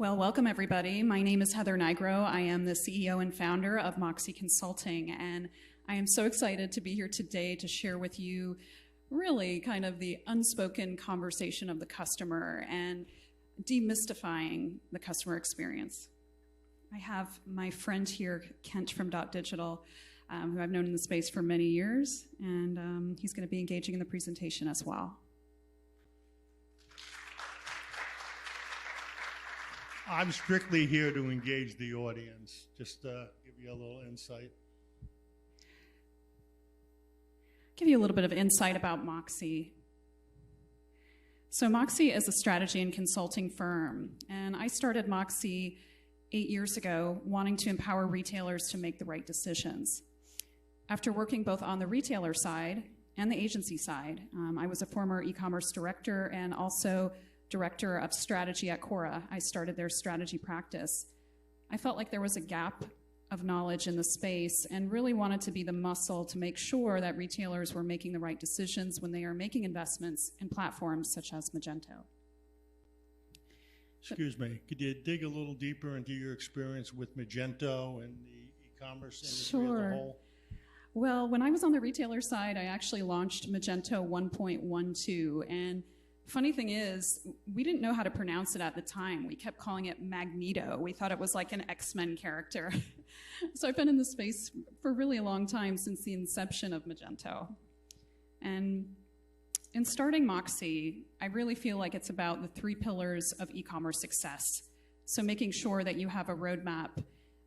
Well, welcome everybody. My name is Heather Nigro. I am the CEO and founder of Moxxii Consulting, and I am so excited to be here today to share with you really kind of the unspoken conversation of the customer and demystifying the customer experience. I have my friend here, Kent from Digital, who I've known in the space for many years, and he's going to be engaging in the presentation as well. I'm strictly here to engage the audience, just give you a little insight. Give you a little bit of insight about Moxxii. So Moxxii is a strategy and consulting firm, and I started Moxxii 8 years ago wanting to empower retailers to make the right decisions. After working both on the retailer side and the agency side, I was a former e-commerce director and also director of strategy at Cora. I started their strategy practice. I felt like there was a gap of knowledge in the space and really wanted to be the muscle to make sure that retailers were making the right decisions when they are making investments in platforms such as Magento. Excuse me, could you dig a little deeper into your experience with Magento and the e-commerce industry as a whole? Well, when I was on the retailer side, I actually launched Magento 1.12, and funny thing is, we didn't know how to pronounce it at the time. We kept calling it Magneto. We thought it was like an X-Men character. So I've been in the space for really a long time, since the inception of Magento. And in starting Moxxii, I really feel like it's about the 3 pillars of e-commerce success. So making sure that you have a roadmap.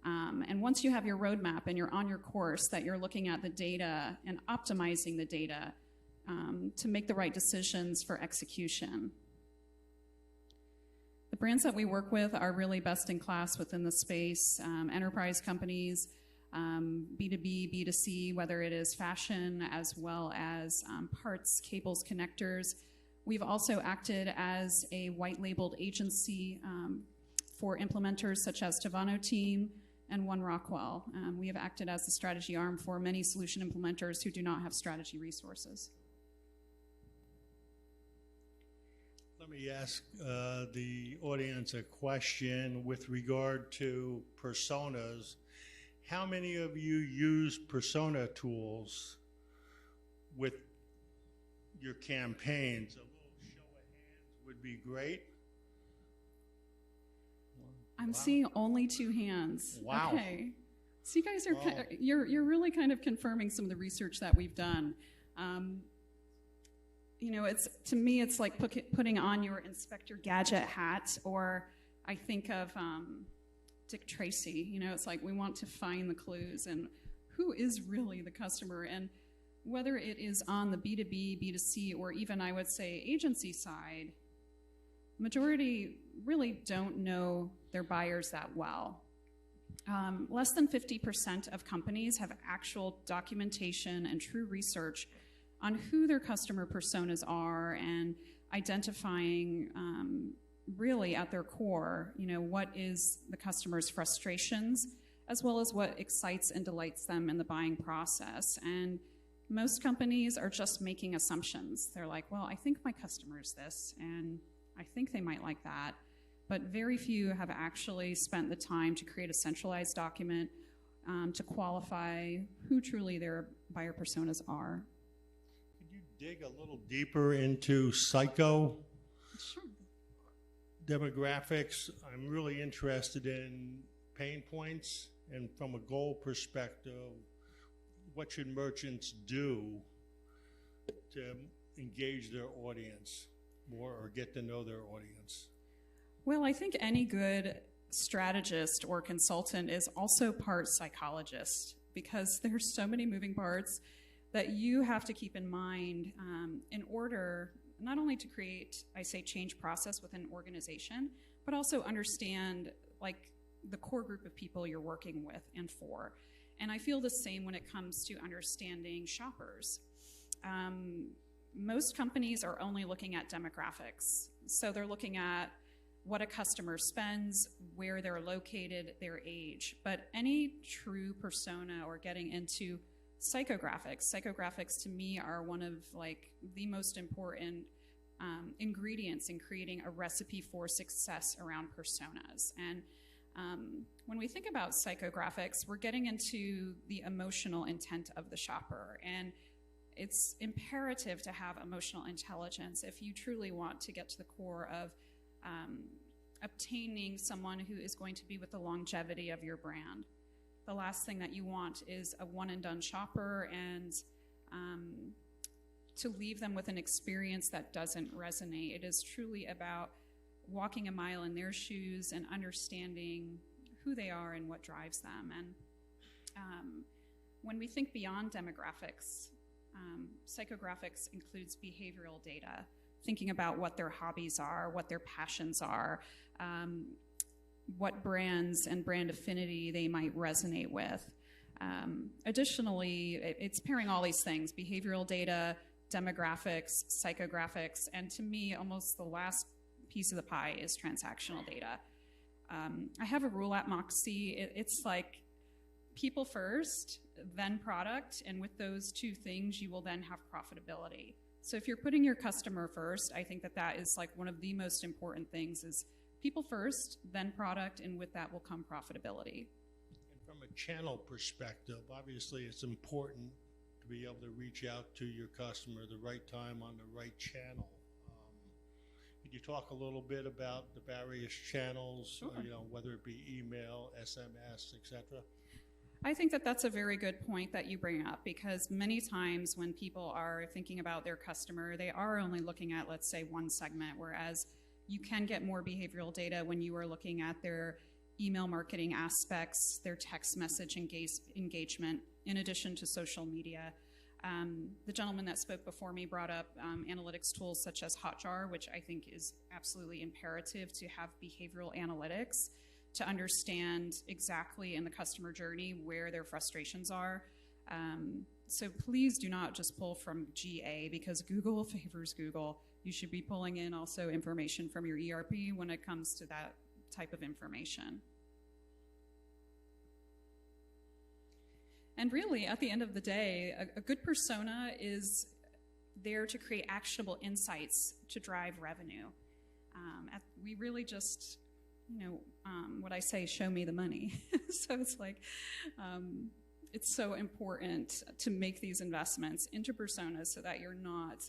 And once you have your roadmap and you're on your course, that you're looking at the data and optimizing the data to make the right decisions for execution. The brands that we work with are really best in class within the space, enterprise companies, B2B, B2C, whether it is fashion as well as parts, cables, connectors. We've also acted as a white-labeled agency for implementers such as Tavano Team and One Rockwell. We have acted as the strategy arm for many solution implementers who do not have strategy resources. Let me ask the audience a question with regard to personas. How many of you use persona tools with your campaigns? A little show of hands would be great. I'm seeing only 2 hands. Wow. Okay. So you guys are you're really kind of confirming some of the research that we've done. You know, to me, it's like putting on your Inspector Gadget hat, or I think of Dick Tracy. You know, it's like we want to find the clues and who is really the customer. And whether it is on the B2B, B2C, or even I would say agency side, majority really don't know their buyers that well. Less than 50% of companies have actual documentation and true research on who their customer personas are and identifying really at their core, you know, what is the customer's frustrations, as well as what excites and delights them in the buying process. And most companies are just making assumptions. They're like, well, I think my customer is this, and I think they might like that. But very few have actually spent the time to create a centralized document to qualify who truly their buyer personas are. Dig a little deeper into psycho demographics. I'm really interested in pain points, and from a goal perspective, what should merchants do to engage their audience more or get to know their audience? Well, I think any good strategist or consultant is also part psychologist, because there's so many moving parts that you have to keep in mind in order not only to create, I say, change process within an organization, but also understand like the core group of people you're working with and for. And I feel the same when it comes to understanding shoppers. Most companies are only looking at demographics. So they're looking at what a customer spends, where they're located, their age. But any true persona or getting into psychographics to me are one of like the most important ingredients in creating a recipe for success around personas. And when we think about psychographics, we're getting into the emotional intent of the shopper. And it's imperative to have emotional intelligence if you truly want to get to the core of obtaining someone who is going to be with the longevity of your brand. The last thing that you want is a one-and-done shopper and to leave them with an experience that doesn't resonate. It is truly about walking a mile in their shoes and understanding who they are and what drives them. And when we think beyond demographics, psychographics includes behavioral data, thinking about what their hobbies are, what their passions are, what brands and brand affinity they might resonate with. Additionally, it's pairing all these things, behavioral data, demographics, psychographics, and to me, almost the last piece of the pie is transactional data. I have a rule at Moxxii. It's like people first, then product, and with those two things, you will then have profitability. So if you're putting your customer first, I think that that is like one of the most important things is people first, then product, and with that will come profitability. And from a channel perspective, obviously it's important to be able to reach out to your customer the right time on the right channel. Could you talk a little bit about the various channels, Sure. Whether it be email, SMS, etc.? I think that that's a very good point that you bring up, because many times when people are thinking about their customer, they are only looking at, let's say, one segment, whereas you can get more behavioral data when you are looking at their email marketing aspects, their text message engagement, in addition to social media. The gentleman that spoke before me brought up analytics tools such as Hotjar, which I think is absolutely imperative to have behavioral analytics to understand exactly in the customer journey where their frustrations are. So please do not just pull from GA because Google favors Google. You should be pulling in also information from your ERP when it comes to that type of information. And really, at the end of the day, a good persona is there to create actionable insights to drive revenue. We really just, what I say, show me the money. So it's like, it's so important to make these investments into personas so that you're not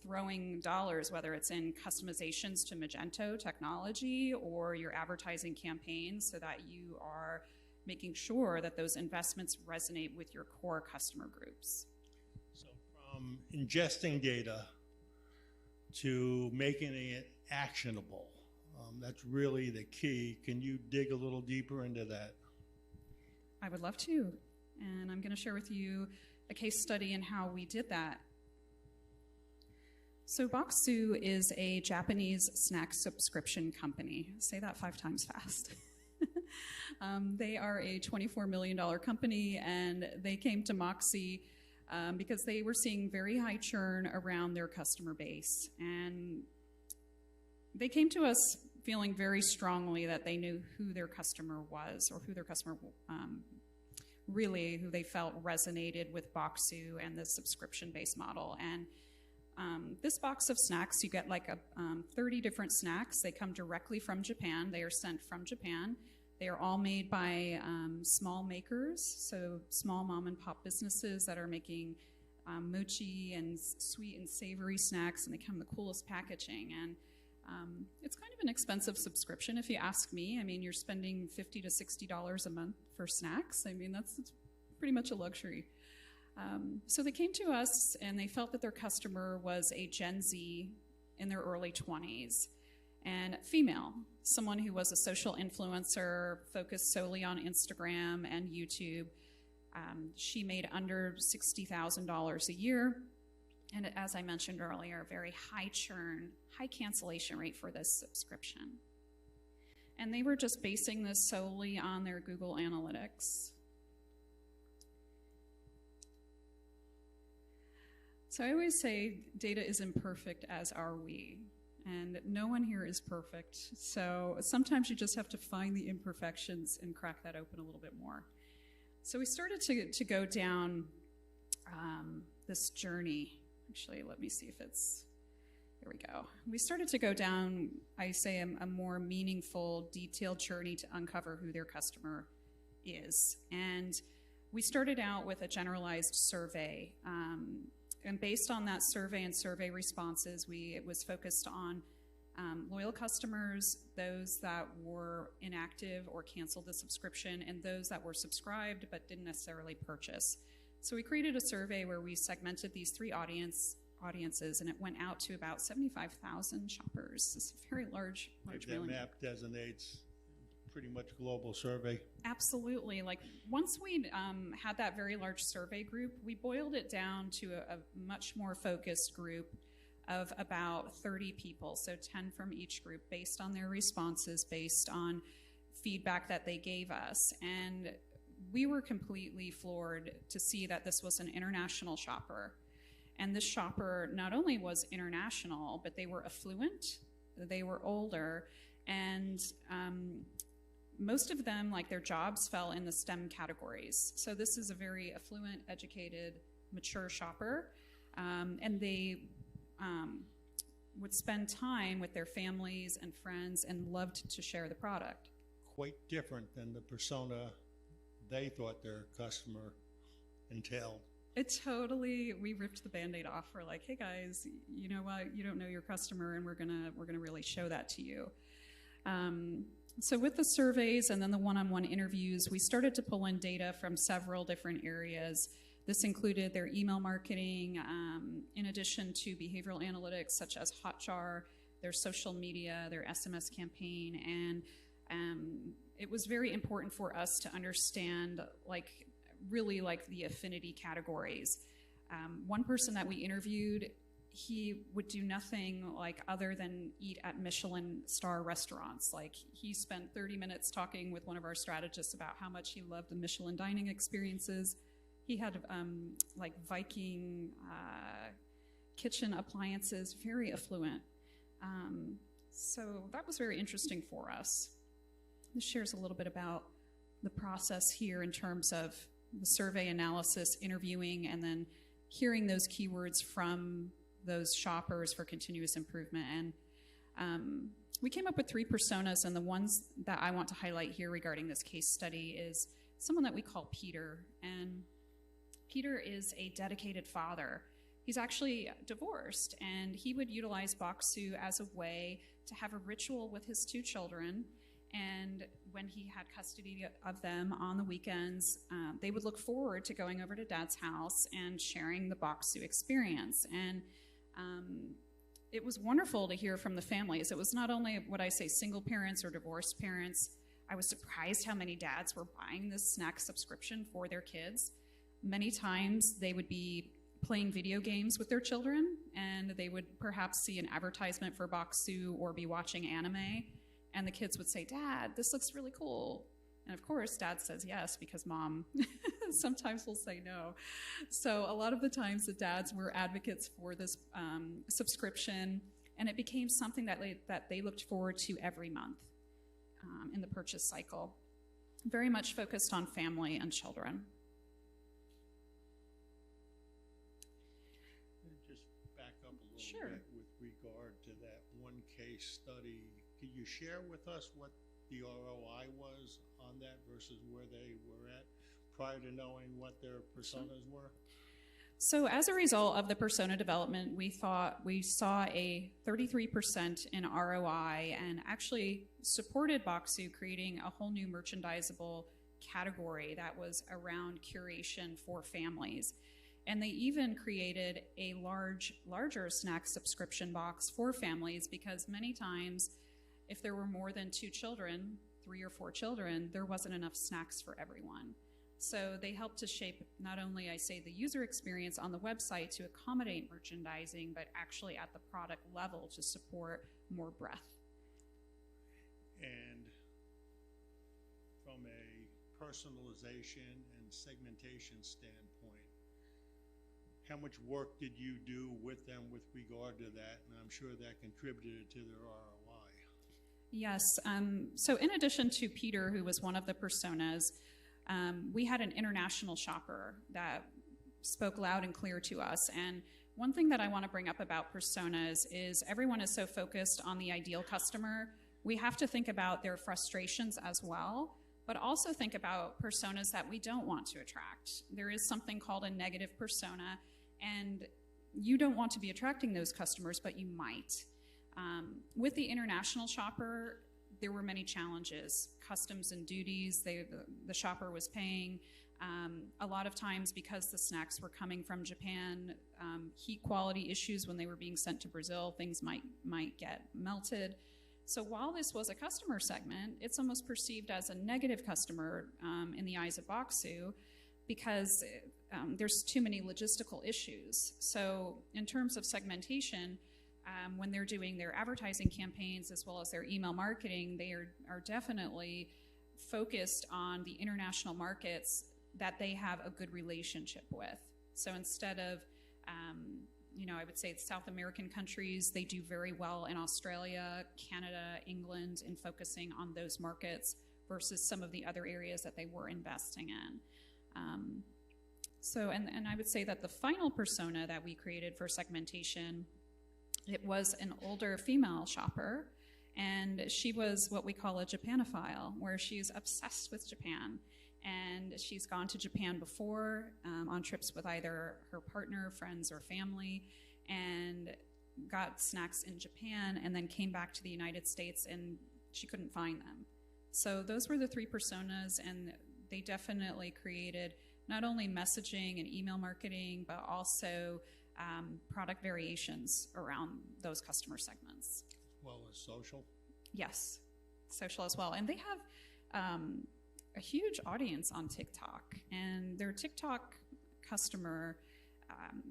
throwing dollars, whether it's in customizations to Magento technology or your advertising campaigns, so that you are making sure that those investments resonate with your core customer groups. So from ingesting data to making it actionable, that's really the key. Can you dig a little deeper into that? I would love to. And I'm going to share with you a case study in how we did that. So Moxxii is a Japanese snack subscription company. Say that 5 times fast. They are a $24 million company, and they came to Moxxii because they were seeing very high churn around their customer base. And they came to us feeling very strongly that they knew who their customer was, or who their customer who they felt resonated with Moxxii and the subscription-based model. And this box of snacks, you get like 30 different snacks. They come directly from Japan. They are sent from Japan. They are all made by small makers, so small mom and pop businesses that are making mochi and sweet and savory snacks, and they come in the coolest packaging. And it's kind of an expensive subscription if you ask me. I mean, you're spending $50 to $60 a month for snacks. I mean, that's pretty much a luxury. So they came to us and they felt that their customer was a Gen Z in their early 20s and female, someone who was a social influencer focused solely on Instagram and YouTube. She made under $60,000 a year. And as I mentioned earlier, very high churn, high cancellation rate for this subscription. And they were just basing this solely on their Google Analytics. So I always say data is imperfect, as are we. And no one here is perfect. So sometimes you just have to find the imperfections and crack that open a little bit more. So we started to go down this journey. Actually, let me see if here we go. We started to go down, I say, a more meaningful, detailed journey to uncover who their customer is. And we started out with a generalized survey. And based on that survey and survey responses, it was focused on loyal customers, those that were inactive or canceled the subscription, and those that were subscribed but didn't necessarily purchase. So we created a survey where we segmented these three audiences, and it went out to about 75,000 shoppers. It's a very large That mailing. map designates pretty much global survey. Absolutely. Like once we had that very large survey group, we boiled it down to a much more focused group of about 30 people, so 10 from each group, based on their responses, based on feedback that they gave us. And we were completely floored to see that this was an international shopper. And this shopper not only was international, but they were affluent, they were older, and most of them, like their jobs fell in the STEM categories. So this is a very affluent, educated, mature shopper, and they would spend time with their families and friends and loved to share the product. Quite different than the persona they thought their customer entailed. We ripped the Band-Aid off. We're like, hey guys, you know what? You don't know your customer, and we're gonna really show that to you. So with the surveys and then the one-on-one interviews, we started to pull in data from several different areas. This included their email marketing, in addition to behavioral analytics such as Hotjar, their social media, their SMS campaign, and it was very important for us to understand really the affinity categories. One person that we interviewed, he would do nothing other than eat at Michelin star restaurants. Like he spent 30 minutes talking with one of our strategists about how much he loved the Michelin dining experiences. He had Viking kitchen appliances, very affluent. So that was very interesting for us. This shares a little bit about the process here in terms of the survey analysis, interviewing, and then hearing those keywords from those shoppers for continuous improvement. And we came up with 3 personas, and the ones that I want to highlight here regarding this case study is someone that we call Peter. And Peter is a dedicated father. He's actually divorced, and he would utilize Moxxii as a way to have a ritual with his 2 children. And when he had custody of them on the weekends, they would look forward to going over to Dad's house and sharing the Moxxii experience. And it was wonderful to hear from the families. It was not only, what I say, single parents or divorced parents. I was surprised how many dads were buying this snack subscription for their kids. Many times they would be playing video games with their children, and they would perhaps see an advertisement for Moxxii or be watching anime, and the kids would say, "Dad, this looks really cool." And of course, Dad says yes, because Mom sometimes will say no. So a lot of the times the dads were advocates for this subscription, and it became something that they looked forward to every month in the purchase cycle. Very much focused on family and children. Just back up a little Sure. bit with regard to that one case study. Could you share with us what the ROI was on that versus where they were at prior to knowing what their personas were? So as a result of the persona development, we saw a 33% in ROI, and actually supported Moxxii creating a whole new merchandisable category that was around curation for families. And they even created a larger snack subscription box for families, because many times if there were more than 2 children, 3 or 4 children, there wasn't enough snacks for everyone. So they helped to shape not only, I say, the user experience on the website to accommodate merchandising, but actually at the product level to support more breadth. And from a personalization and segmentation standpoint, how much work did you do with them with regard to that? And I'm sure that contributed to their ROI. Yes. So in addition to Peter, who was one of the personas, we had an international shopper that spoke loud and clear to us. And One thing that I want to bring up about personas is everyone is so focused on the ideal customer. We have to think about their frustrations as well, but also think about personas that we don't want to attract. There is something called a negative persona, and you don't want to be attracting those customers, but you might. With the international shopper, there were many challenges. Customs and duties, the shopper was paying. A lot of times, because the snacks were coming from Japan, heat quality issues when they were being sent to Brazil, things might get melted. So while this was a customer segment, it's almost perceived as a negative customer in the eyes of Moxxii, because there's too many logistical issues. So in terms of segmentation, when they're doing their advertising campaigns as well as their email marketing, they are definitely focused on the international markets that they have a good relationship with. So instead of, I would say it's South American countries, they do very well in Australia, Canada, England, in focusing on those markets versus some of the other areas that they were investing in. And I would say that the final persona that we created for segmentation, it was an older female shopper, and she was what we call a Japanophile, where she's obsessed with Japan. And she's gone to Japan before on trips with either her partner, friends, or family, and got snacks in Japan, and then came back to the United States and she couldn't find them. So those were the three personas, and they definitely created not only messaging and email marketing, but also product variations around those customer segments. As well as social? Yes, social as well. And they have a huge audience on TikTok, and their TikTok customer,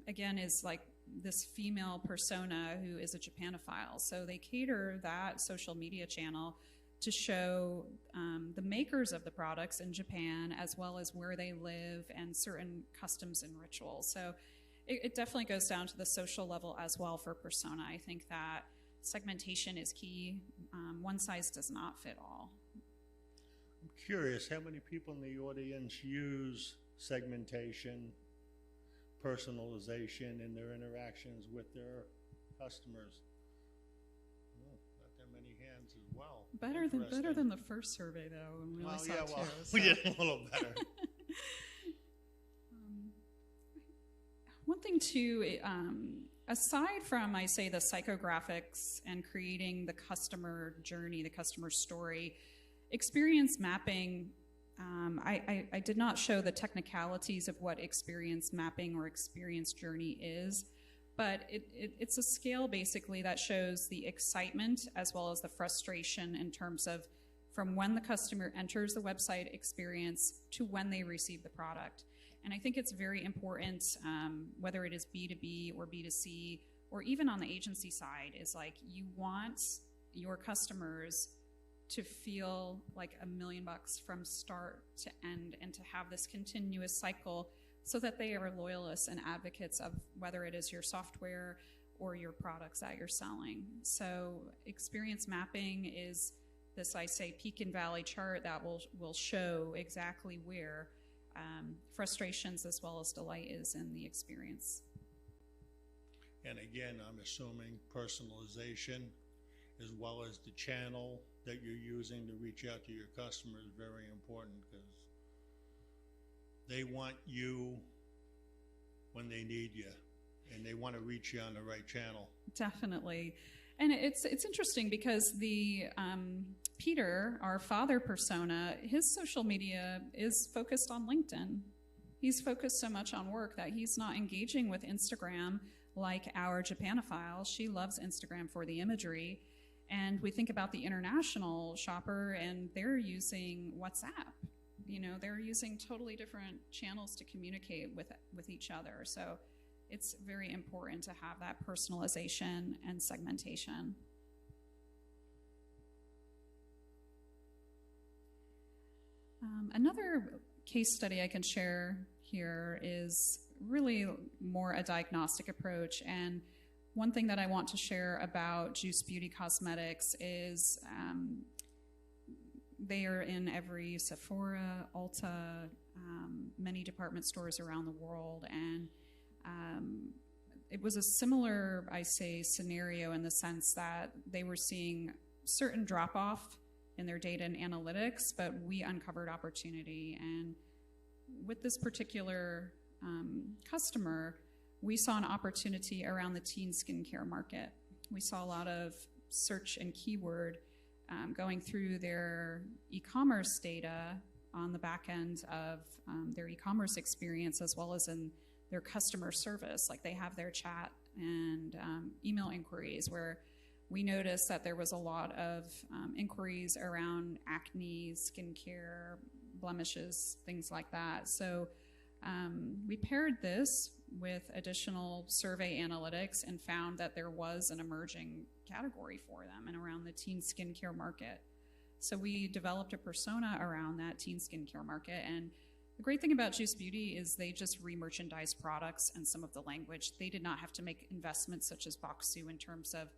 again, is like this female persona who is a Japanophile. So they cater that social media channel to show the makers of the products in Japan, as well as where they live and certain customs and rituals. So it definitely goes down to the social level as well for persona. I think that segmentation is key. One size does not fit all. I'm curious, how many people in the audience use segmentation, personalization in their interactions with their customers? Oh, not that many hands as well. Better than the first survey, though. And we only saw two, we did a little better. One thing too, aside from, I say, the psychographics and creating the customer journey, the customer story, experience mapping, I did not show the technicalities of what experience mapping or experience journey is, but it's a scale basically that shows the excitement as well as the frustration in terms of from when the customer enters the website experience to when they receive the product. And I think it's very important, whether it is B2B or B2C, or even on the agency side, is like you want your customers to feel like $1 million from start to end, and to have this continuous cycle so that they are loyalists and advocates of whether it is your software or your products that you're selling. So experience mapping is this, I say, peak and valley chart that will show exactly where frustrations as well as delight is in the experience. And again, I'm assuming personalization as well as the channel that you're using to reach out to your customer is very important, because they want you when they need you, and they want to reach you on the right channel. Definitely. And it's interesting because the Peter, our father persona, his social media is focused on LinkedIn. He's focused so much on work that he's not engaging with Instagram like our Japanophile. She loves Instagram for the imagery. And we think about the international shopper, and they're using WhatsApp. They're using totally different channels to communicate with each other. So it's very important to have that personalization and segmentation. Another case study I can share here is really more a diagnostic approach. And one thing that I want to share about Juice Beauty Cosmetics is they are in every Sephora, Ulta, many department stores around the world. And it was a similar, I say, scenario in the sense that they were seeing certain drop-off in their data and analytics, but we uncovered opportunity. And with this particular customer, we saw an opportunity around the teen skincare market. We saw a lot of search and keyword going through their e-commerce data on the back end of their e-commerce experience, as well as in their customer service. Like they have their chat and email inquiries, where we noticed that there was a lot of inquiries around acne, skincare, blemishes, things like that. So we paired this with additional survey analytics and found that there was an emerging category for them and around the teen skincare market. So we developed a persona around that teen skincare market. And the great thing about Juice Beauty is they just re-merchandise products and some of the language. They did not have to make investments such as Moxxii, in terms of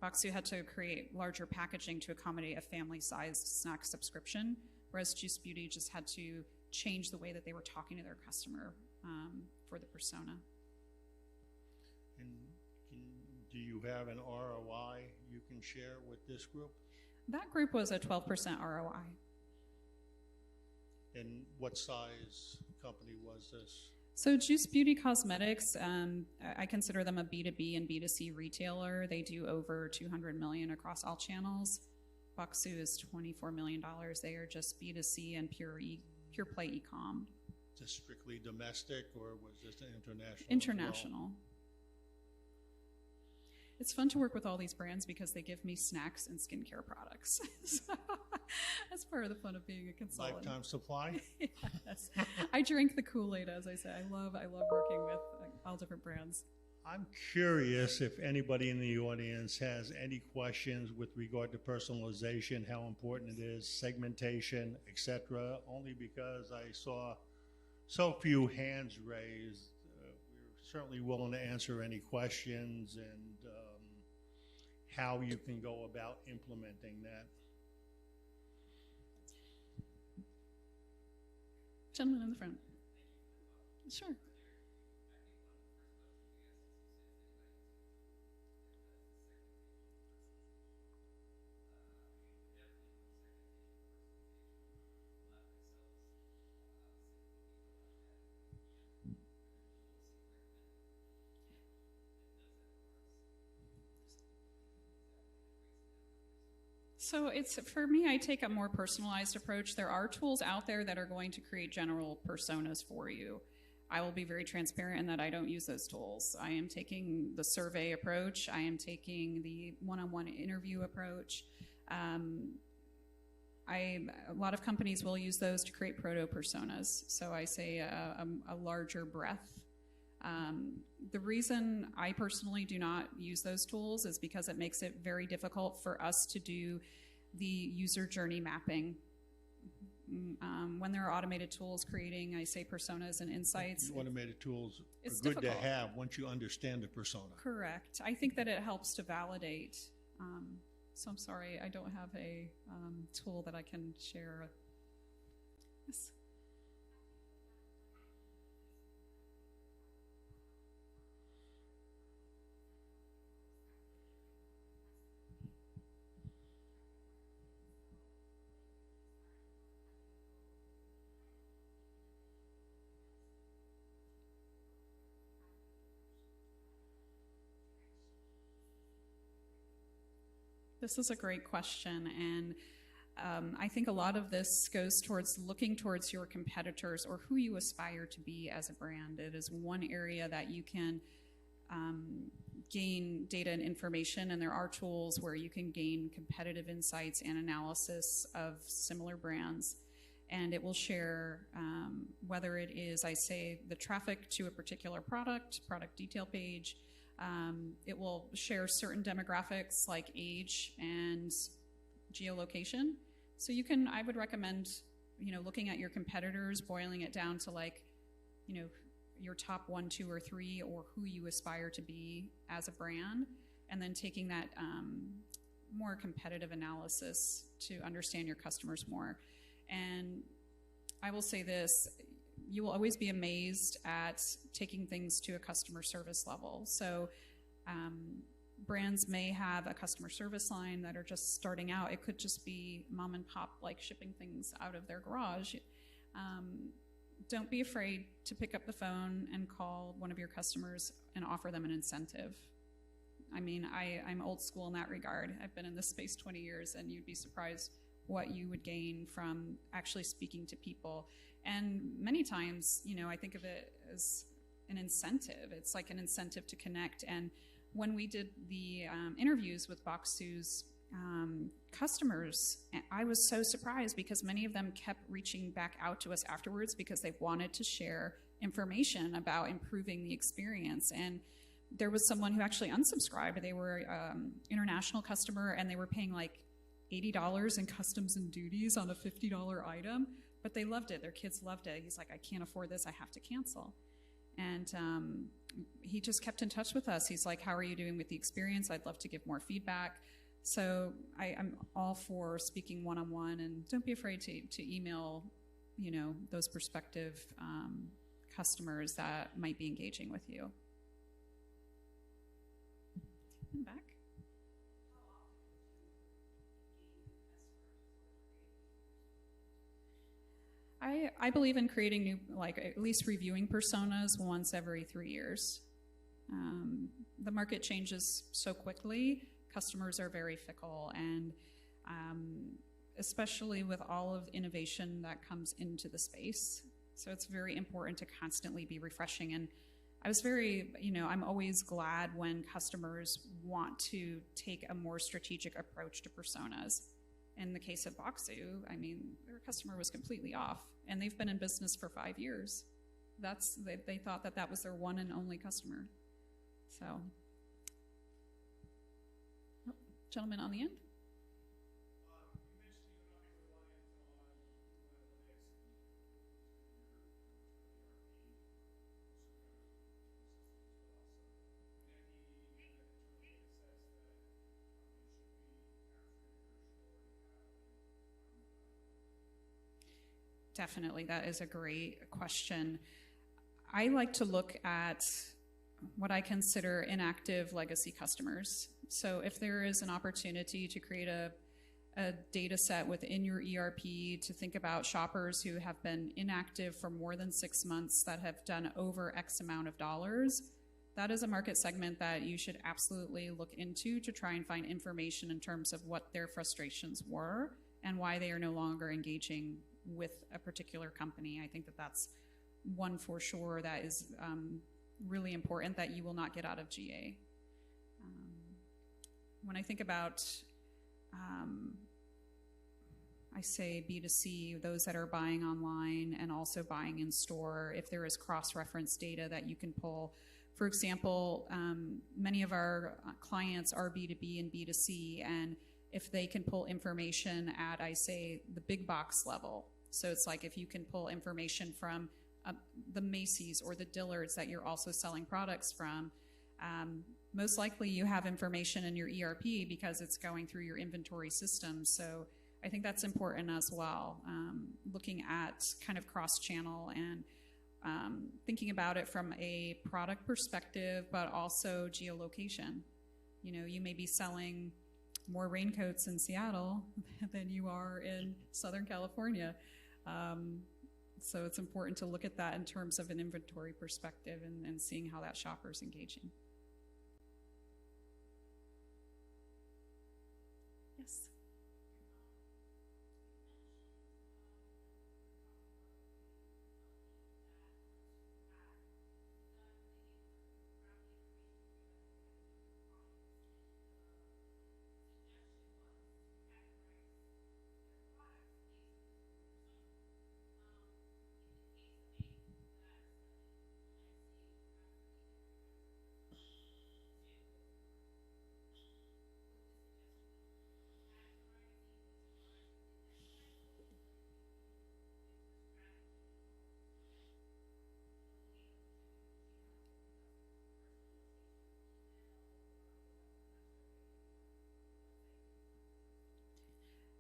Moxxii had to create larger packaging to accommodate a family-sized snack subscription, whereas Juice Beauty just had to change the way that they were talking to their customer for the persona. And do you have an ROI you can share with this group? That group was a 12% ROI. And what size company was this? So Juice Beauty Cosmetics, I consider them a B2B and B2C retailer. They do over $200 million across all channels. Moxxii is $24 million. They are just B2C and pure play e-com. Is this strictly domestic, or was this international? International. Well? It's fun to work with all these brands because they give me snacks and skincare products. So that's part of the fun of being a consultant. Lifetime supply? Yes. I drink the Kool-Aid, as I say. I love working with all different brands. I'm curious if anybody in the audience has any questions with regard to personalization, how important it is, segmentation, etc. Only because I saw so few hands raised. We're certainly willing to answer any questions and how you can go about implementing that. Gentleman in the front. Sure. So it's, for me, I take a more personalized approach. There are tools out there that are going to create general personas for you. I will be very transparent in that I don't use those tools. I am taking the survey approach. I am taking the one-on-one interview approach. A lot of companies will use those to create proto-personas. So I say a larger breadth. The reason I personally do not use those tools is because it makes it very difficult for us to do the user journey mapping. When there are automated tools creating, I say, personas and insights. Automated tools are good difficult to have once you understand the persona. Correct. I think that it helps to validate. So I'm sorry, I don't have a tool that I can share. Yes. This is a great question, and I think a lot of this goes towards looking towards your competitors or who you aspire to be as a brand. It is one area that you can gain data and information, and there are tools where you can gain competitive insights and analysis of similar brands, and it will share whether it is, I say, the traffic to a particular product detail page. It will share certain demographics like age and geolocation. So you can, I would recommend, looking at your competitors, boiling it down to your top 1, 2, or 3, or who you aspire to be as a brand, and then taking that more competitive analysis to understand your customers more. And I will say this, you will always be amazed at taking things to a customer service level. So brands may have a customer service line that are just starting out. It could just be mom and pop, like shipping things out of their garage. Don't be afraid to pick up the phone and call one of your customers and offer them an incentive. I mean, I'm old school in that regard. I've been in this space 20 years, and you'd be surprised what you would gain from actually speaking to people. And many times, you know, I think of it as an incentive. It's like an incentive to connect. And when we did the interviews with Moxxii's customers, I was so surprised because many of them kept reaching back out to us afterwards because they wanted to share information about improving the experience. And there was someone who actually unsubscribed. They were international customer, and they were paying like $80 in customs and duties on a $50 item, but they loved it. Their kids loved it. He's like, I can't afford this. I have to cancel. And he just kept in touch with us. He's like, how are you doing with the experience? I'd love to give more feedback. So I'm all for speaking one-on-one, and don't be afraid to email, you know, those prospective customers that might be engaging with you. In the back. I believe in creating new, like at least reviewing personas once every 3 years. The market changes so quickly. Customers are very fickle, and especially with all of the innovation that comes into the space. So it's very important to constantly be refreshing. And I was very, you know, I'm always glad when customers want to take a more strategic approach to personas. In the case of Moxxii, I mean, their customer was completely off, and they've been in business for 5 years. They thought that was their one and only customer. So, oh, gentleman on the end. Definitely, that is a great question. I like to look at what I consider inactive legacy customers. So if there is an opportunity to create a data set within your ERP to think about shoppers who have been inactive for more than 6 months that have done over X amount of dollars, that is a market segment that you should absolutely look into to try and find information in terms of what their frustrations were and why they are no longer engaging with a particular company. I think that's one for sure that is really important that you will not get out of GA. When I think about, I say B2C, those that are buying online and also buying in store, if there is cross-reference data that you can pull. For example, many of our clients are B2B and B2C, and if they can pull information at, I say, the big box level. So it's like if you can pull information from the Macy's or the Dillard's that you're also selling products from, most likely you have information in your ERP because it's going through your inventory system. So I think that's important as well, looking at kind of cross-channel and thinking about it from a product perspective, but also geolocation. You know, you may be selling more raincoats in Seattle than you are in Southern California. So it's important to look at that in terms of an inventory perspective and seeing how that shopper is engaging. Yes.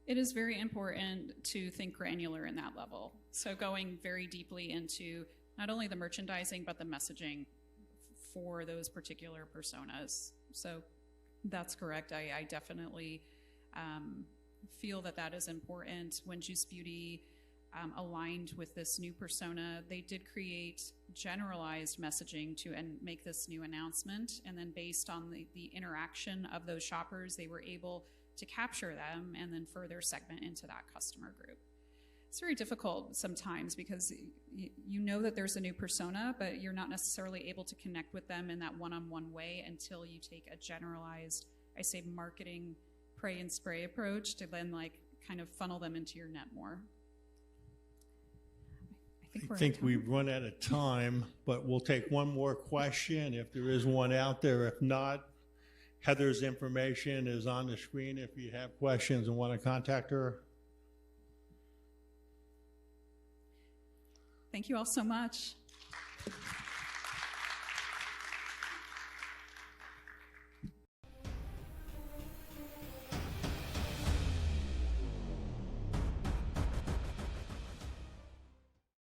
It is very important to think granular in that level. So going very deeply into not only the merchandising, but the messaging for those particular personas. So that's correct. I definitely feel that that is important. When Juice Beauty aligned with this new persona, they did create generalized messaging to and make this new announcement. And then based on the interaction of those shoppers, they were able to capture them and then further segment into that customer group. It's very difficult sometimes because you know that there's a new persona, but you're not necessarily able to connect with them in that one-on-one way until you take a generalized, I say, marketing pray and spray approach to then like kind of funnel them into your net more. I think we've run out of time, but we'll take one more question if there is one out there. If not, Heather's information is on the screen if you have questions and want to contact her. Thank you all so much.